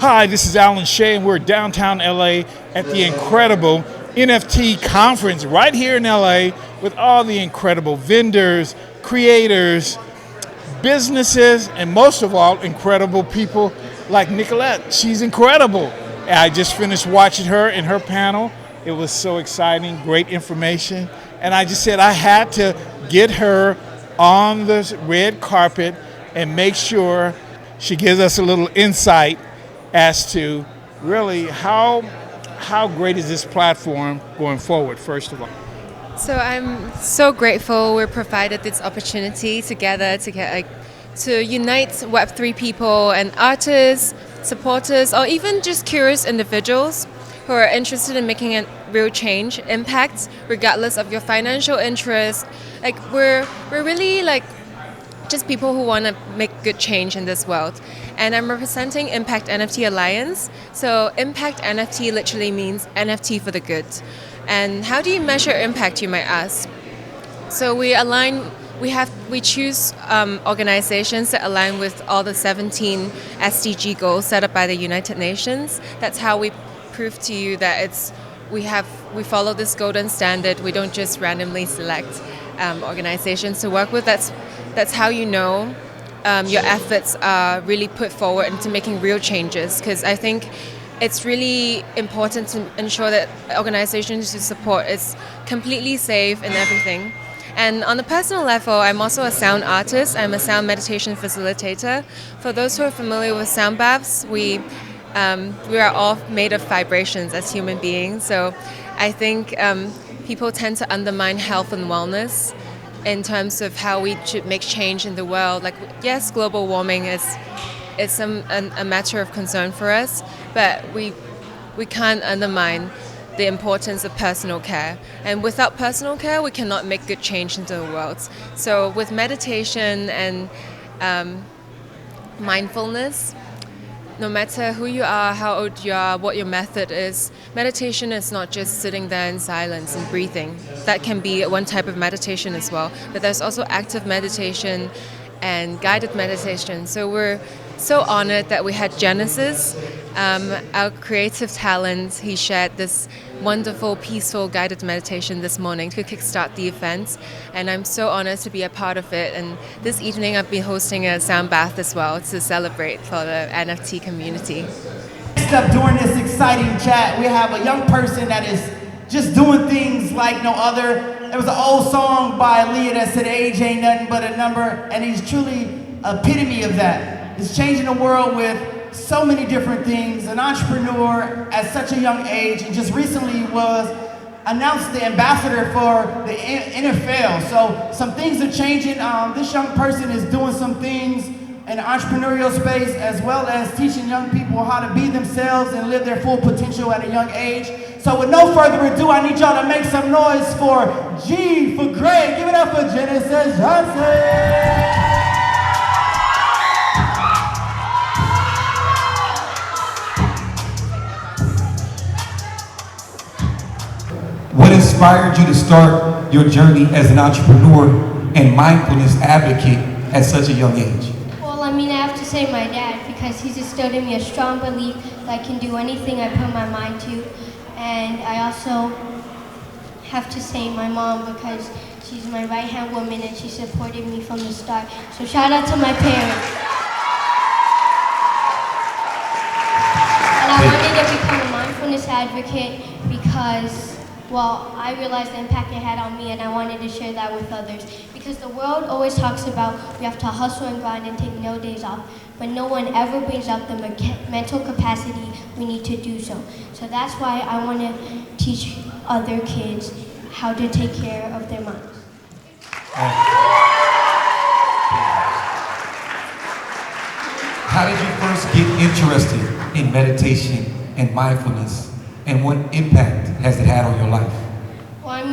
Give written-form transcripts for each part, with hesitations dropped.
Hi, this is Alan Shea, and we're downtown LA at the incredible NFT Conference right here in LA with all the incredible vendors, creators, businesses, and most of all, incredible people like Nicolette. She's incredible. And I just finished watching her in her panel. It was so exciting, great information. And I just said I had to get her on the red carpet and make sure she gives us a little insight as to really how great is this platform going forward, first of all. So I'm so grateful we're provided this opportunity together to unite Web3 people and artists, supporters, or even just curious individuals who are interested in making a real change, impact, regardless of your financial interest. We're really just people who want to make good change in this world. And I'm representing Impact NFT Alliance. So Impact NFT literally means NFT for the good. And how do you measure impact, you might ask? So we choose organizations that align with all the 17 SDG goals set up by the United Nations. That's how we prove to you that we follow this golden standard. We don't just randomly select organizations to work with. That's how you know your efforts are really put forward into making real changes, because I think it's really important to ensure that organizations you support is completely safe and everything. And on a personal level, I'm also a sound artist. I'm a sound meditation facilitator. For those who are familiar with sound baths, we are all made of vibrations as human beings. So I think people tend to undermine health and wellness in terms of how we should make change in the world. Yes, global warming is a matter of concern for us, but we can't undermine the importance of personal care. And without personal care, we cannot make good change into the world. So with meditation and mindfulness, no matter who you are, how old you are, what your method is, meditation is not just sitting there in silence and breathing. That can be one type of meditation as well. But there's also active meditation and guided meditation. So we're so honored that we had Genesis, our creative talent. He shared this wonderful, peaceful, guided meditation this morning to kickstart the event. And I'm so honored to be a part of it. And this evening I've been hosting a sound bath as well to celebrate for the NFT community. Next up during this exciting chat, we have a young person that is just doing things like no other. There was an old song by Aaliyah that said age ain't nothing but a number, and he's truly epitome of that. He's changing the world with so many different things, an entrepreneur at such a young age, and just recently was announced the ambassador for the NFL. So some things are changing. This young person is doing some things in the entrepreneurial space, as well as teaching young people how to be themselves and live their full potential at a young age. So with no further ado, I need y'all to make some noise for G for Greg. Give it up for Genesis Johnson. What inspired you to start your journey as an entrepreneur and mindfulness advocate at such a young age? Well, I have to say my dad, because he's instilled in me a strong belief that I can do anything I put my mind to. And I also have to say my mom, because she's my right-hand woman and she supported me from the start. So shout out to my parents. And I wanted to become a mindfulness advocate because, well, I realized the impact it had on me, and I wanted to share that with others. Because the world always talks about we have to hustle and grind and take no days off, but no one ever brings up the mental capacity we need to do so. So that's why I want to teach other kids how to take care of their minds. How did you first get interested in meditation and mindfulness, and what impact has it had on your life? Well,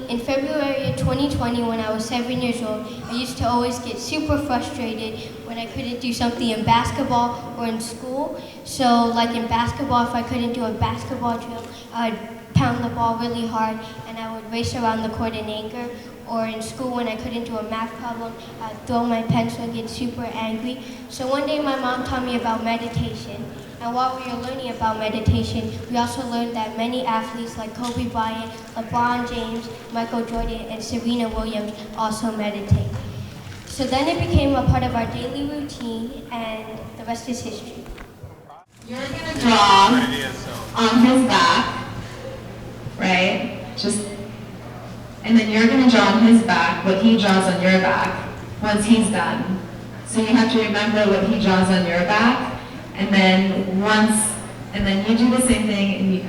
in February of 2020, when I was 7 years old, I used to always get super frustrated when I couldn't do something in basketball or in school. So like in basketball, if I couldn't do a basketball drill, I'd pound the ball really hard and I would race around the court in anger. or in school when I couldn't do a math problem, I'd throw my pencil and get super angry. So one day my mom taught me about meditation. And while we were learning about meditation, we also learned that many athletes like Kobe Bryant, LeBron James, Michael Jordan, and Serena Williams also meditate. So then it became a part of our daily routine, and the rest is history. You're gonna draw on his back, right? And then you're gonna draw on his back what he draws on your back once he's done. So you have to remember what he draws on your back, and then you do the same thing, and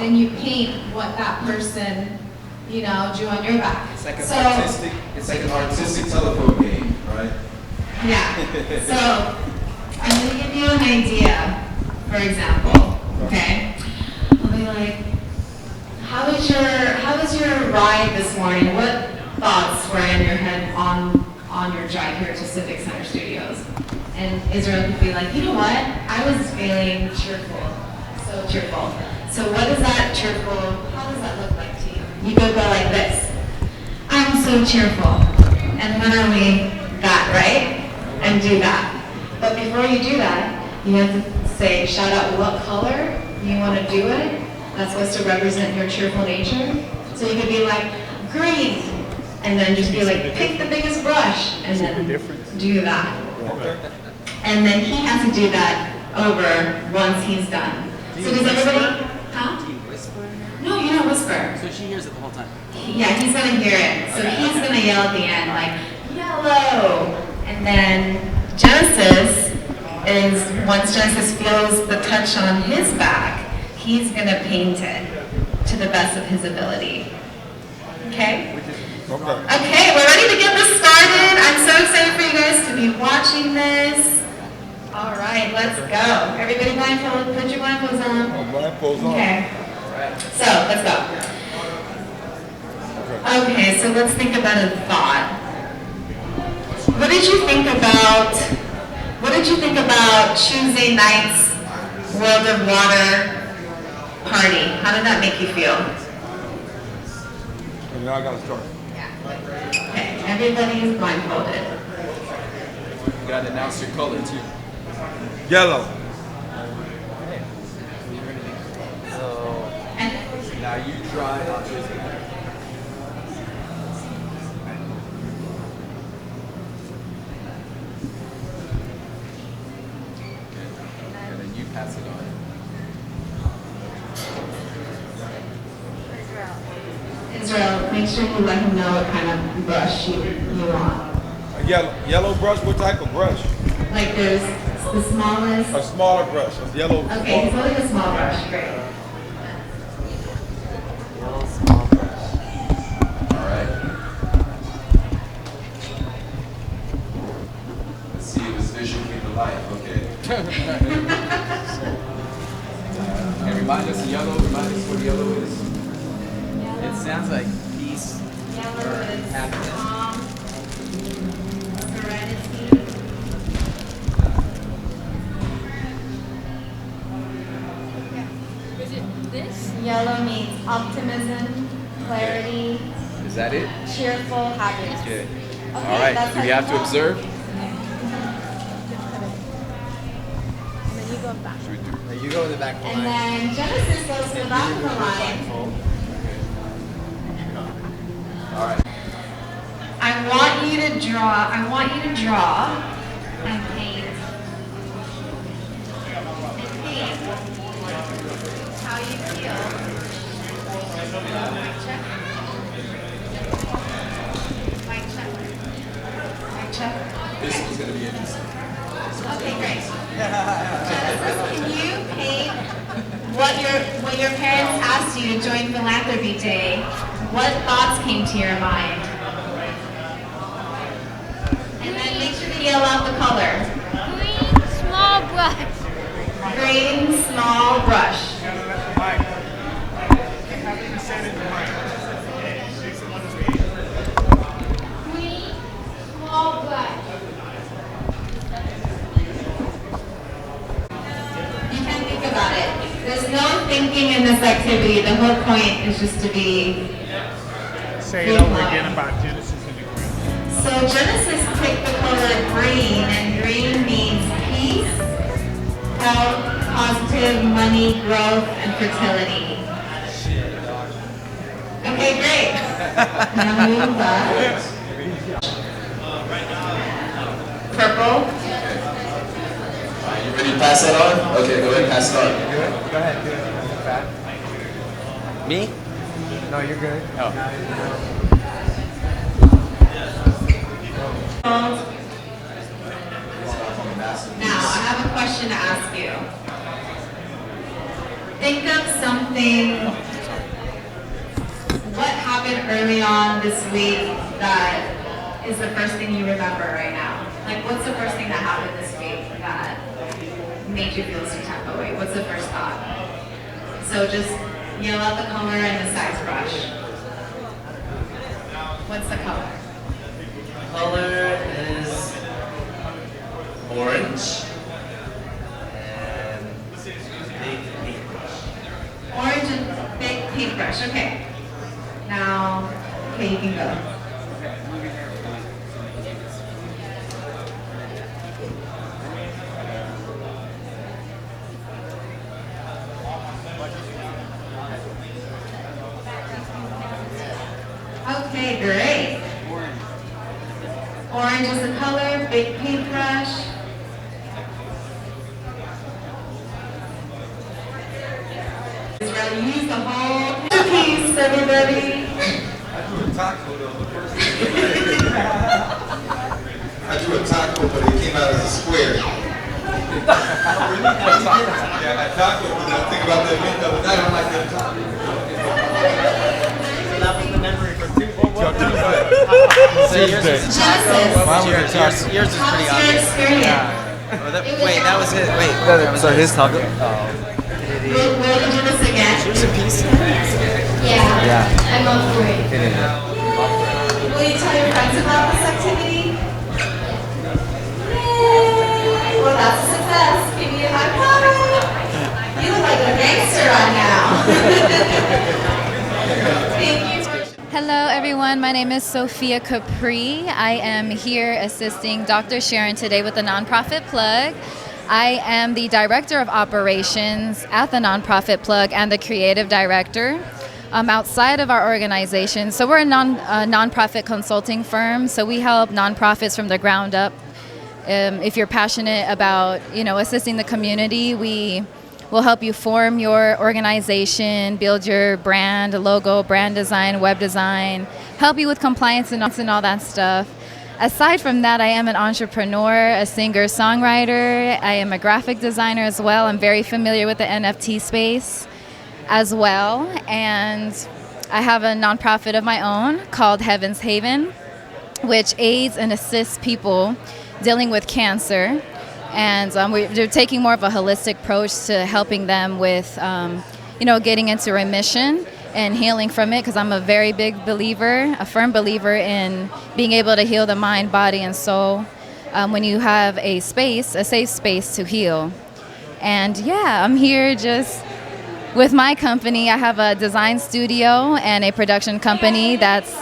then you paint what that person, drew on your back. It's like an artistic telephone game, right? Yeah. So I'm gonna give you an idea, for example. Okay. I'll be like, how was your ride this morning? What thoughts were in your head on your drive here to Civic Center Studios? And Israel could be like, you know what? I was feeling cheerful, so cheerful. So what is that cheerful? How does that look like to you? You could go like this. I'm so cheerful. And literally that, right? And do that. But before you do that, you have to say, shout out what color you want to do it. That's supposed to represent your cheerful nature. So you could be like, green. And then just be like, pick the biggest brush. And then do that. And then he has to do that over once he's done. So does everybody, huh? No, you don't whisper. So she hears it the whole time? Yeah, he's gonna hear it. So he's gonna yell at the end, like, yellow. And then Genesis once Genesis feels the touch on his back, he's gonna paint it to the best of his ability. Okay? Okay, we're ready to get this started. I'm so excited for you guys to be watching this. All right, let's go. Everybody blindfolded, put your blindfolds on. Blindfolds on. Okay. So, let's go. Okay, so let's think about a thought. What did you think about Tuesday night's World of Water party? How did that make you feel? And now I gotta start. Okay, everybody is blindfolded. You gotta announce your color too. Yellow. So now you try on this guy. And then you pass it on. Israel, make sure you let him know what kind of brush you want. A yellow brush? What type of brush? Like there's the smallest. A smaller brush. A yellow. Okay, he's holding a small brush. Great. Yellow small brush. Alright. Let's see if this vision came to life, okay? And remind us of yellow, remind us what yellow is. It sounds like peace. Yellow is happiness. calm, serenity. Is it this? Yellow means optimism, clarity, Is that it? cheerful, happiness. Okay. Okay, Alright, that's do how we you have to know. observe? And then you go back. Should we do? Now you go in the back And line. then Genesis goes to the back of the line. Alright. I want you to draw and paint. And paint how you feel. Mic check. Mic check. Mic check. This one's gonna be interesting. Okay, great. Genesis, can you paint what your parents asked you to join Philanthropy Day? What thoughts came to your mind? And then make sure to yell out the color. Green small brush. Green small brush. Green, small brush. You can think about it. There's no thinking in this activity. The whole point is just to be Say it over again about Genesis and the green. So Genesis picked the color green, and green means peace, health, positive, money, growth, and fertility. Okay, great. Now move left. Purple. You ready to pass that on? Okay, go ahead and pass it on. Good? Go ahead, do it. Me? No, you're good. Oh. Now, I have a question to ask you. Think of something, what happened early on this week that is the first thing you remember right now? Like, what's the first thing that happened this week that made you feel some type of way? What's the first thought? So just yell out the color and the size brush. What's the color? Color is orange and big paintbrush. Orange and big paintbrush, okay. Now, okay, you can go. Okay, great. Orange is the color, big paintbrush. Use the whole piece, everybody. I drew a taco though, the first thing. I drew a taco, but it came out as a square. Yeah, a taco, but I think about that meat the other night, I'm like that taco. That was the memory for Tuesday. Genesis. Yours is pretty How's your obvious. experience? Wait, that was his. Wait, so his taco? Will you do this again? Here's a piece. Yeah. I'm up for it. Will you tell your friends about this activity? Yay! Well, that's a success. Give me a high five. You look like a gangster right now. Thank you. Hello everyone, my name is Sophia Capri. I am here assisting Dr. Sharon today with the Nonprofit Plug. I am the Director of Operations at the Nonprofit Plug and the Creative Director. Outside of our organization, so we're a nonprofit consulting firm, so we help nonprofits from the ground up. If you're passionate about, assisting the community, we will help you form your organization, build your brand, logo, brand design, web design, help you with compliance and all that stuff. Aside from that, I am an entrepreneur, a singer-songwriter. I am a graphic designer as well. I'm very familiar with the NFT space as well. And I have a nonprofit of my own called Heaven's Haven, which aids and assists people dealing with cancer. And we're taking more of a holistic approach to helping them with, getting into remission and healing from it, because I'm a very big believer, a firm believer in being able to heal the mind, body, and soul when you have a safe space to heal. And yeah, I'm here just with my company. I have a design studio and a production company that's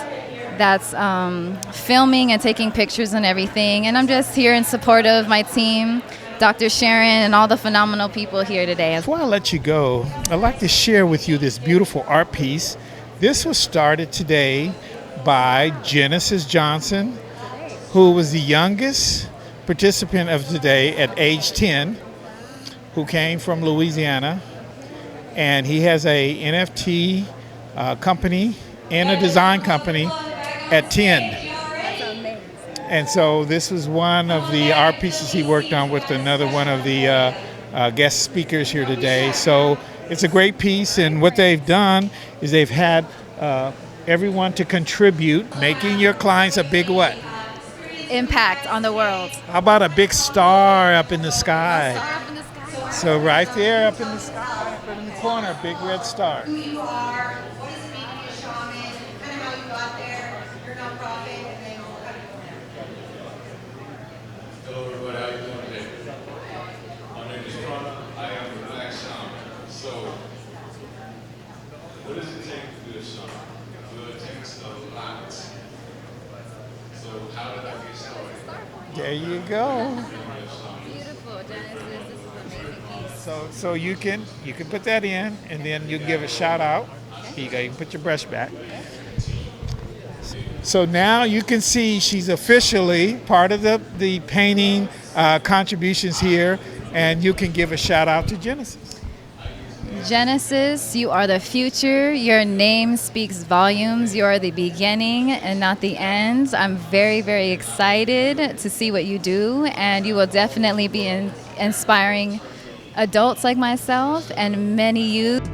filming and taking pictures and everything. And I'm just here in support of my team, Dr. Sharon, and all the phenomenal people here today. Before I let you go, I'd like to share with you this beautiful art piece. This was started today by Genesis Johnson, who was the youngest participant of today at age 10, who came from Louisiana. And he has a NFT company and a design company at 10. And so this was one of the art pieces he worked on with another one of the guest speakers here today. So it's a great piece, and what they've done is they've had everyone to contribute, making your clients a big what? Impact on the world. How about a big star up in the sky? A star up in the sky. So right there up in the sky, up in the corner, a big red star. Who you are, what does it mean to be a shaman, kind of how you got there, your nonprofit, and then kind of. Hello everybody, how you doing today? My name is Prana. I am the Black Shaman. So, what does it take to be a shaman? Well, it takes a lot. how did I get started? There you go. Beautiful, Genesis. This is an amazing piece. So you can put that in, and then you can give a shout out. Here you go. You can put your brush back. So now you can see she's officially part of the painting contributions here, and you can give a shout out to Genesis. Genesis, you are the future. Your name speaks volumes. You are the beginning and not the end. I'm very, very excited to see what you do, and you will definitely be inspiring adults like myself and many youth.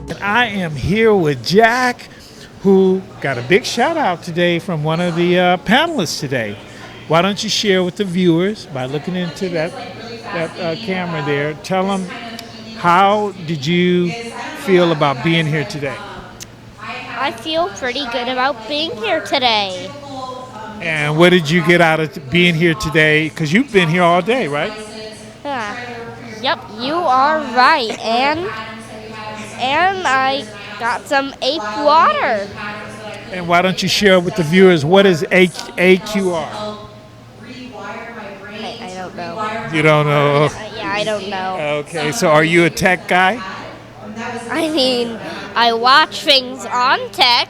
And I am here with Jack, who got a big shout out today from one of the panelists today. Why don't you share with the viewers by looking into that camera there? Tell them, how did you feel about being here today? I feel pretty good about being here today. And what did you get out of being here today? Because you've been here all day, right? Yep, you are right. And I got some ape water. And why don't you share with the viewers, what is AQR? I don't know. You don't know? Yeah, I don't know. Okay, so are you a tech guy? I mean, I watch things on tech.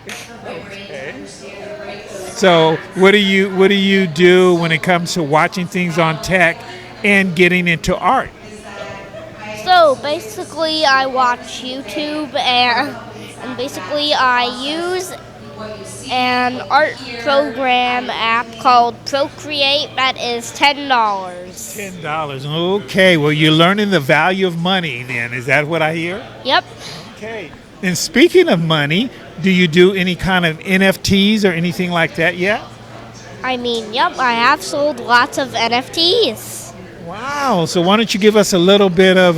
So what do you do when it comes to watching things on tech and getting into art? So basically, I watch YouTube and basically I use an art program app called Procreate that is $10. $10. Okay, well, you're learning the value of money then. Is that what I hear? Yep. Okay. And speaking of money, do you do any kind of NFTs or anything like that yet? I mean, yep, I have sold lots of NFTs. Wow. So why don't you give us a little bit of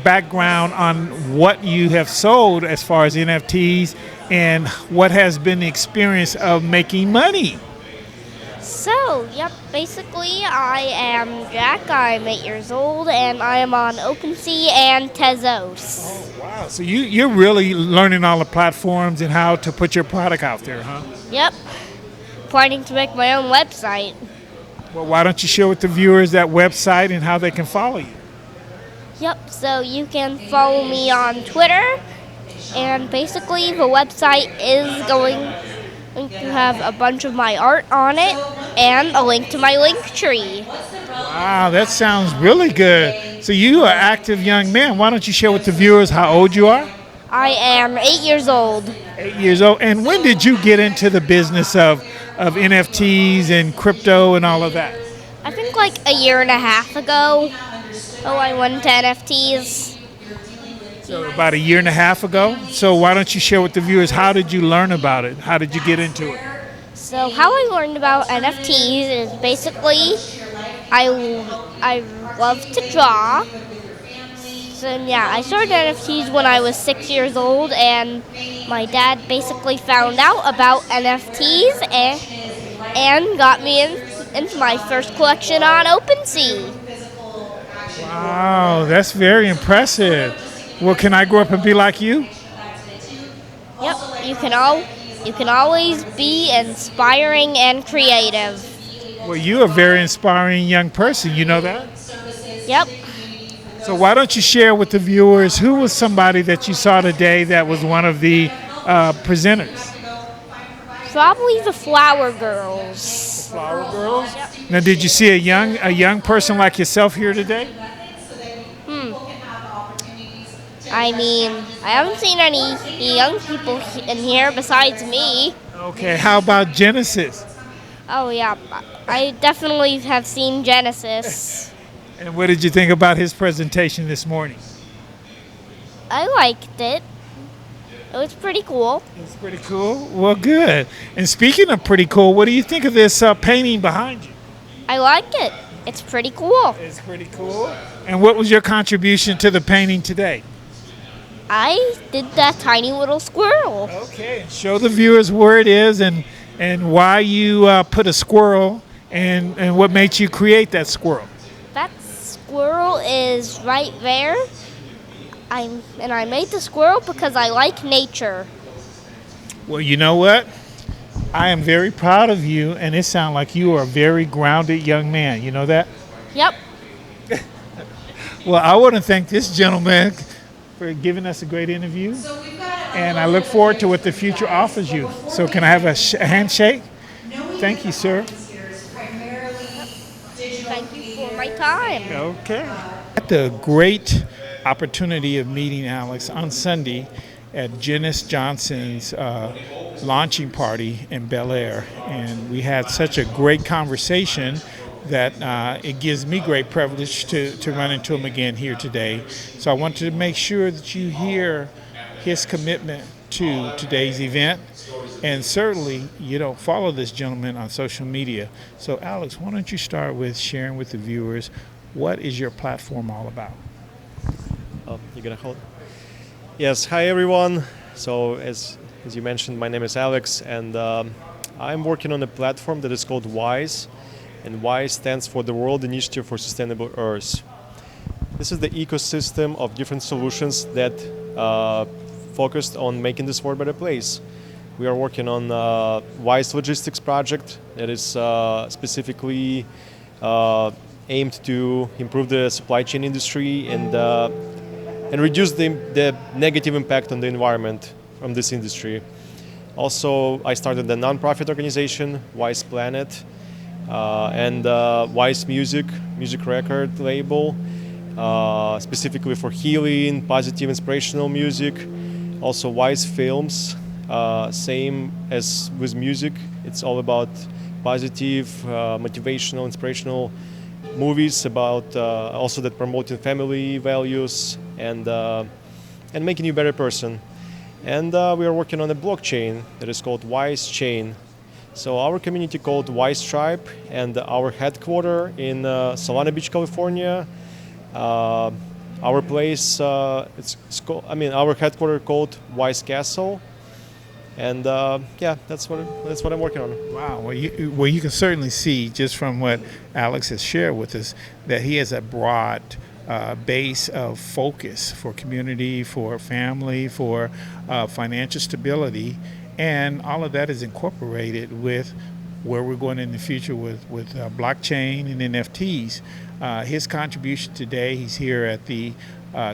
background on what you have sold as far as NFTs and what has been the experience of making money? So, yep, basically I am Jack, I'm 8 years old, and I am on OpenSea and Tezos. Oh, wow. So you're really learning all the platforms and how to put your product out there, huh? Yep. Planning to make my own website. Well, why don't you share with the viewers that website and how they can follow you? Yep, so you can follow me on Twitter, and basically the website is going to have a bunch of my art on it and a link to my link tree. Wow, that sounds really good. So you are an active young man. Why don't you share with the viewers how old you are? I am 8 years old. 8 years old. And when did you get into the business of NFTs and crypto and all of that? I think like a year and a half ago. Oh, I went into NFTs. So about a year and a half ago. So why don't you share with the viewers, how did you learn about it? How did you get into it? So how I learned about NFTs is basically I love to draw. So yeah, I started NFTs when I was 6 years old, and my dad basically found out about NFTs and got me into my first collection on OpenSea. Wow, that's very impressive. Well, can I grow up and be like you? Yep, you can always be inspiring and creative. Well, you're a very inspiring young person, you know that? Yep. So why don't you share with the viewers who was somebody that you saw today that was one of the presenters? Probably the Flower Girls. The Flower Girls? Yep. Now, did you see a young person like yourself here today? I mean, I haven't seen any young people in here besides me. Okay, how about Genesis? Oh yeah, I definitely have seen Genesis. And what did you think about his presentation this morning? I liked it. It was pretty cool. It's pretty cool. Well, good. And speaking of pretty cool, what do you think of this painting behind you? I like it. It's pretty cool. It's pretty cool. And what was your contribution to the painting today? I did that tiny little squirrel. Okay. Show the viewers where it is and why you put a squirrel and what made you create that squirrel. That squirrel is right there. I made the squirrel because I like nature. Well, you know what? I am very proud of you, and it sounds like you are a very grounded young man. You know that? Yep. Well, I want to thank this gentleman for giving us a great interview, and I look forward to what the future offers you. So can I have a handshake? Thank you, sir. Thank you for my time. Okay. At the great opportunity of meeting Alex on Sunday at Janice Johnson's launching party in Bel Air, and we had such a great conversation that it gives me great privilege to run into him again here today. So I wanted to make sure that you hear his commitment to today's event, and certainly follow this gentleman on social media. So Alex, why don't you start with sharing with the viewers what is your platform all about? You're gonna hold. Yes, hi everyone. So as you mentioned, my name is Alex, and I'm working on a platform that is called WISE, and WISE stands for the World Initiative for Sustainable Earth. This is the ecosystem of different solutions that focused on making this world a better place. We are working on WISE Logistics project that is specifically aimed to improve the supply chain industry and reduce the negative impact on the environment from this industry. Also, I started a non-profit organization, Wise Planet, and Wise Music record label, specifically for healing, positive, inspirational music. Also, Wise Films, same as with music. It's all about positive, motivational, inspirational movies about also that promoting family values and making you a better person. And we are working on a blockchain that is called Wise Chain. So our community called Wise Tribe, and our headquarters in Solana Beach, California. Our place, our headquarters called Wise Castle. And that's what I'm working on. Wow. Well, you can certainly see just from what Alex has shared with us that he has a broad base of focus for community, for family, for financial stability, and all of that is incorporated with where we're going in the future with blockchain and NFTs. His contribution today, he's here at the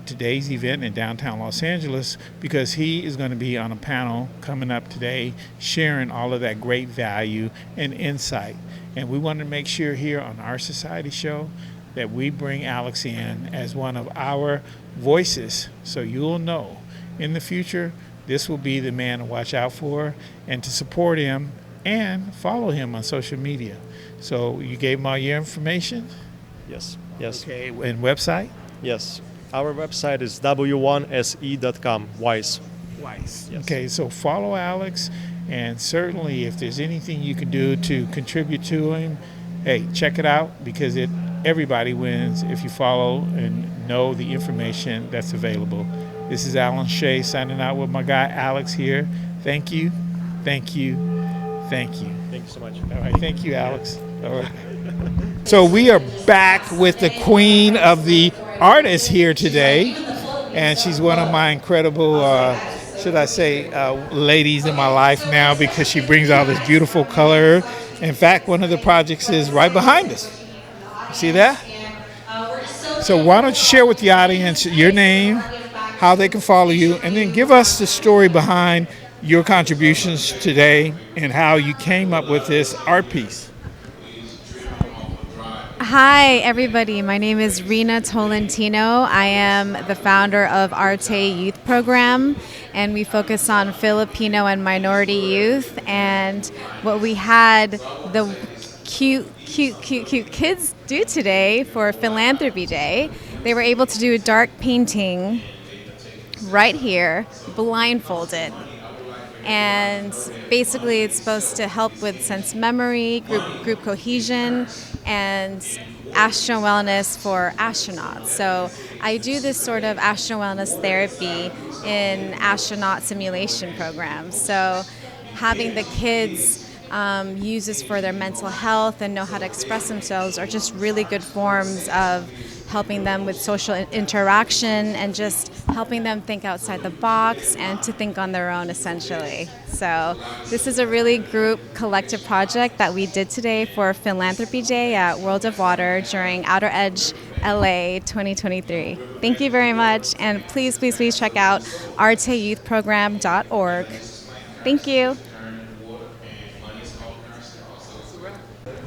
today's event in downtown Los Angeles because he is going to be on a panel coming up today sharing all of that great value and insight. And we want to make sure here on our Society Show that we bring Alex in as one of our voices, so you'll know in the future this will be the man to watch out for and to support him and follow him on social media. So you gave him all your information? Yes. Okay, and website? Yes. Our website is w1se.com, WISE. WISE. Yes. Okay, so follow Alex, and certainly if there's anything you can do to contribute to him, hey, check it out because everybody wins if you follow and know the information that's available. This is Alan Shea signing out with my guy Alex here. Thank you, thank you, thank you. Thank you so much. All right, thank you, Alex. All right. So we are back with the queen of the artists here today, and she's one of my incredible, ladies in my life now because she brings all this beautiful color. In fact, one of the projects is right behind us. See that? So why don't you share with the audience your name, how they can follow you, and then give us the story behind your contributions today and how you came up with this art piece. Hi, everybody. My name is Rena Tolentino. I am the founder of Arte Youth Program, and we focus on Filipino and minority youth. And what we had the cute kids do today for Philanthropy Day, they were able to do a dark painting right here, blindfolded. And basically it's supposed to help with sense memory, group cohesion, and astro wellness for astronauts. So I do this sort of astro wellness therapy in astronaut simulation programs. So having the kids use this for their mental health and know how to express themselves are just really good forms of helping them with social interaction and just helping them think outside the box and to think on their own, essentially. So this is a really group collective project that we did today for Philanthropy Day at World of Water during Outer Edge LA 2023. Thank you very much, and please check out arteyouthprogram.org. Thank you.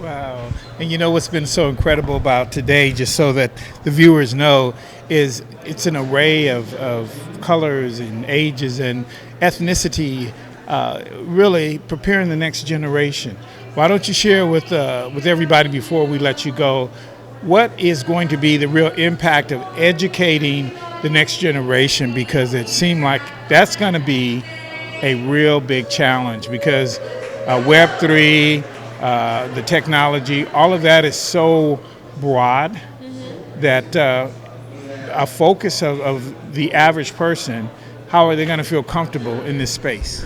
Wow. And you know what's been so incredible about today, just so that the viewers know, is it's an array of colors and ages and ethnicity, really preparing the next generation. Why don't you share with everybody before we let you go, what is going to be the real impact of educating the next generation? Because it seemed like that's going to be a real big challenge, because Web3, the technology, all of that is so broad that a focus of the average person, how are they going to feel comfortable in this space?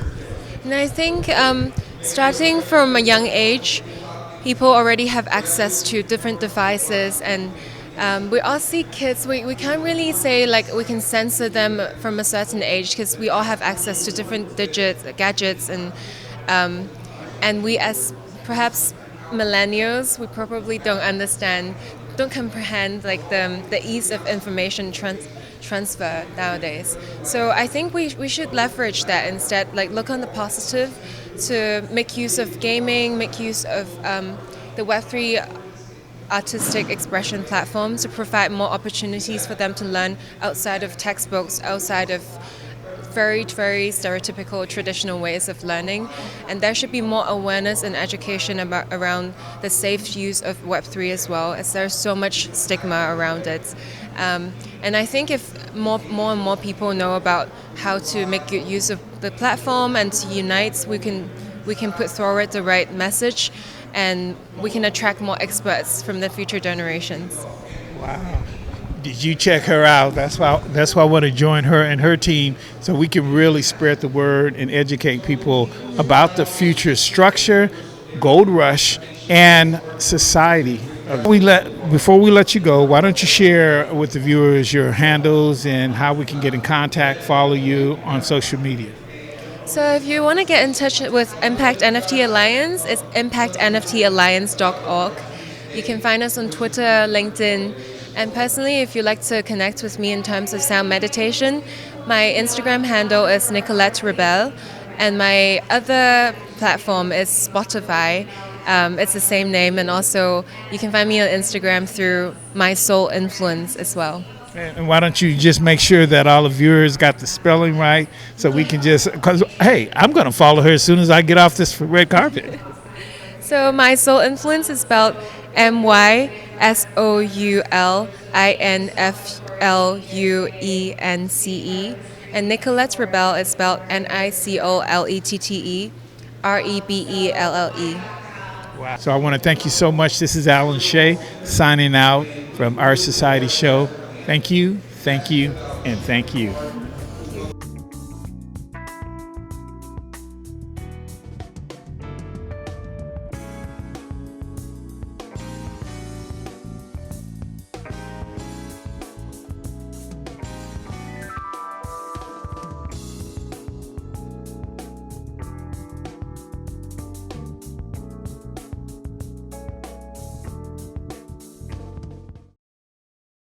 And I think starting from a young age, people already have access to different devices, and we all see kids, we can't really say like we can censor them from a certain age, because we all have access to different gadgets, and we as perhaps millennials, we probably don't comprehend like the ease of information transfer nowadays. So I think we should leverage that instead, like look on the positive, to make use of gaming, make use of the Web3 artistic expression platform to provide more opportunities for them to learn outside of textbooks, outside of very stereotypical traditional ways of learning, and there should be more awareness and education around the safe use of Web3 as well, as there's so much stigma around it. And I think if more and more people know about how to make good use of the platform and to unite, we can put forward the right message, and we can attract more experts from the future generations. Wow. Did you check her out? That's why I want to join her and her team, so we can really spread the word and educate people about the future structure, gold rush, and society. Before we let you go, why don't you share with the viewers your handles and how we can get in contact, follow you on social media? So if you want to get in touch with Impact NFT Alliance, it's impactnftalliance.org. You can find us on Twitter, LinkedIn. And personally, if you'd like to connect with me in terms of sound meditation, my Instagram handle is Nicolette Rebel, and my other platform is Spotify. It's the same name, and also you can find me on Instagram through My Soul Influence as well. And why don't you just make sure that all the viewers got the spelling right, so we can because hey, I'm going to follow her as soon as I get off this red carpet. So My Soul Influence is spelled MySoulinfluence, and Nicolette Rebel is spelled NicoletteRebelle. Wow. So I want to thank you so much. This is Alan Shea signing out from Our Society Show. Thank you, and thank you.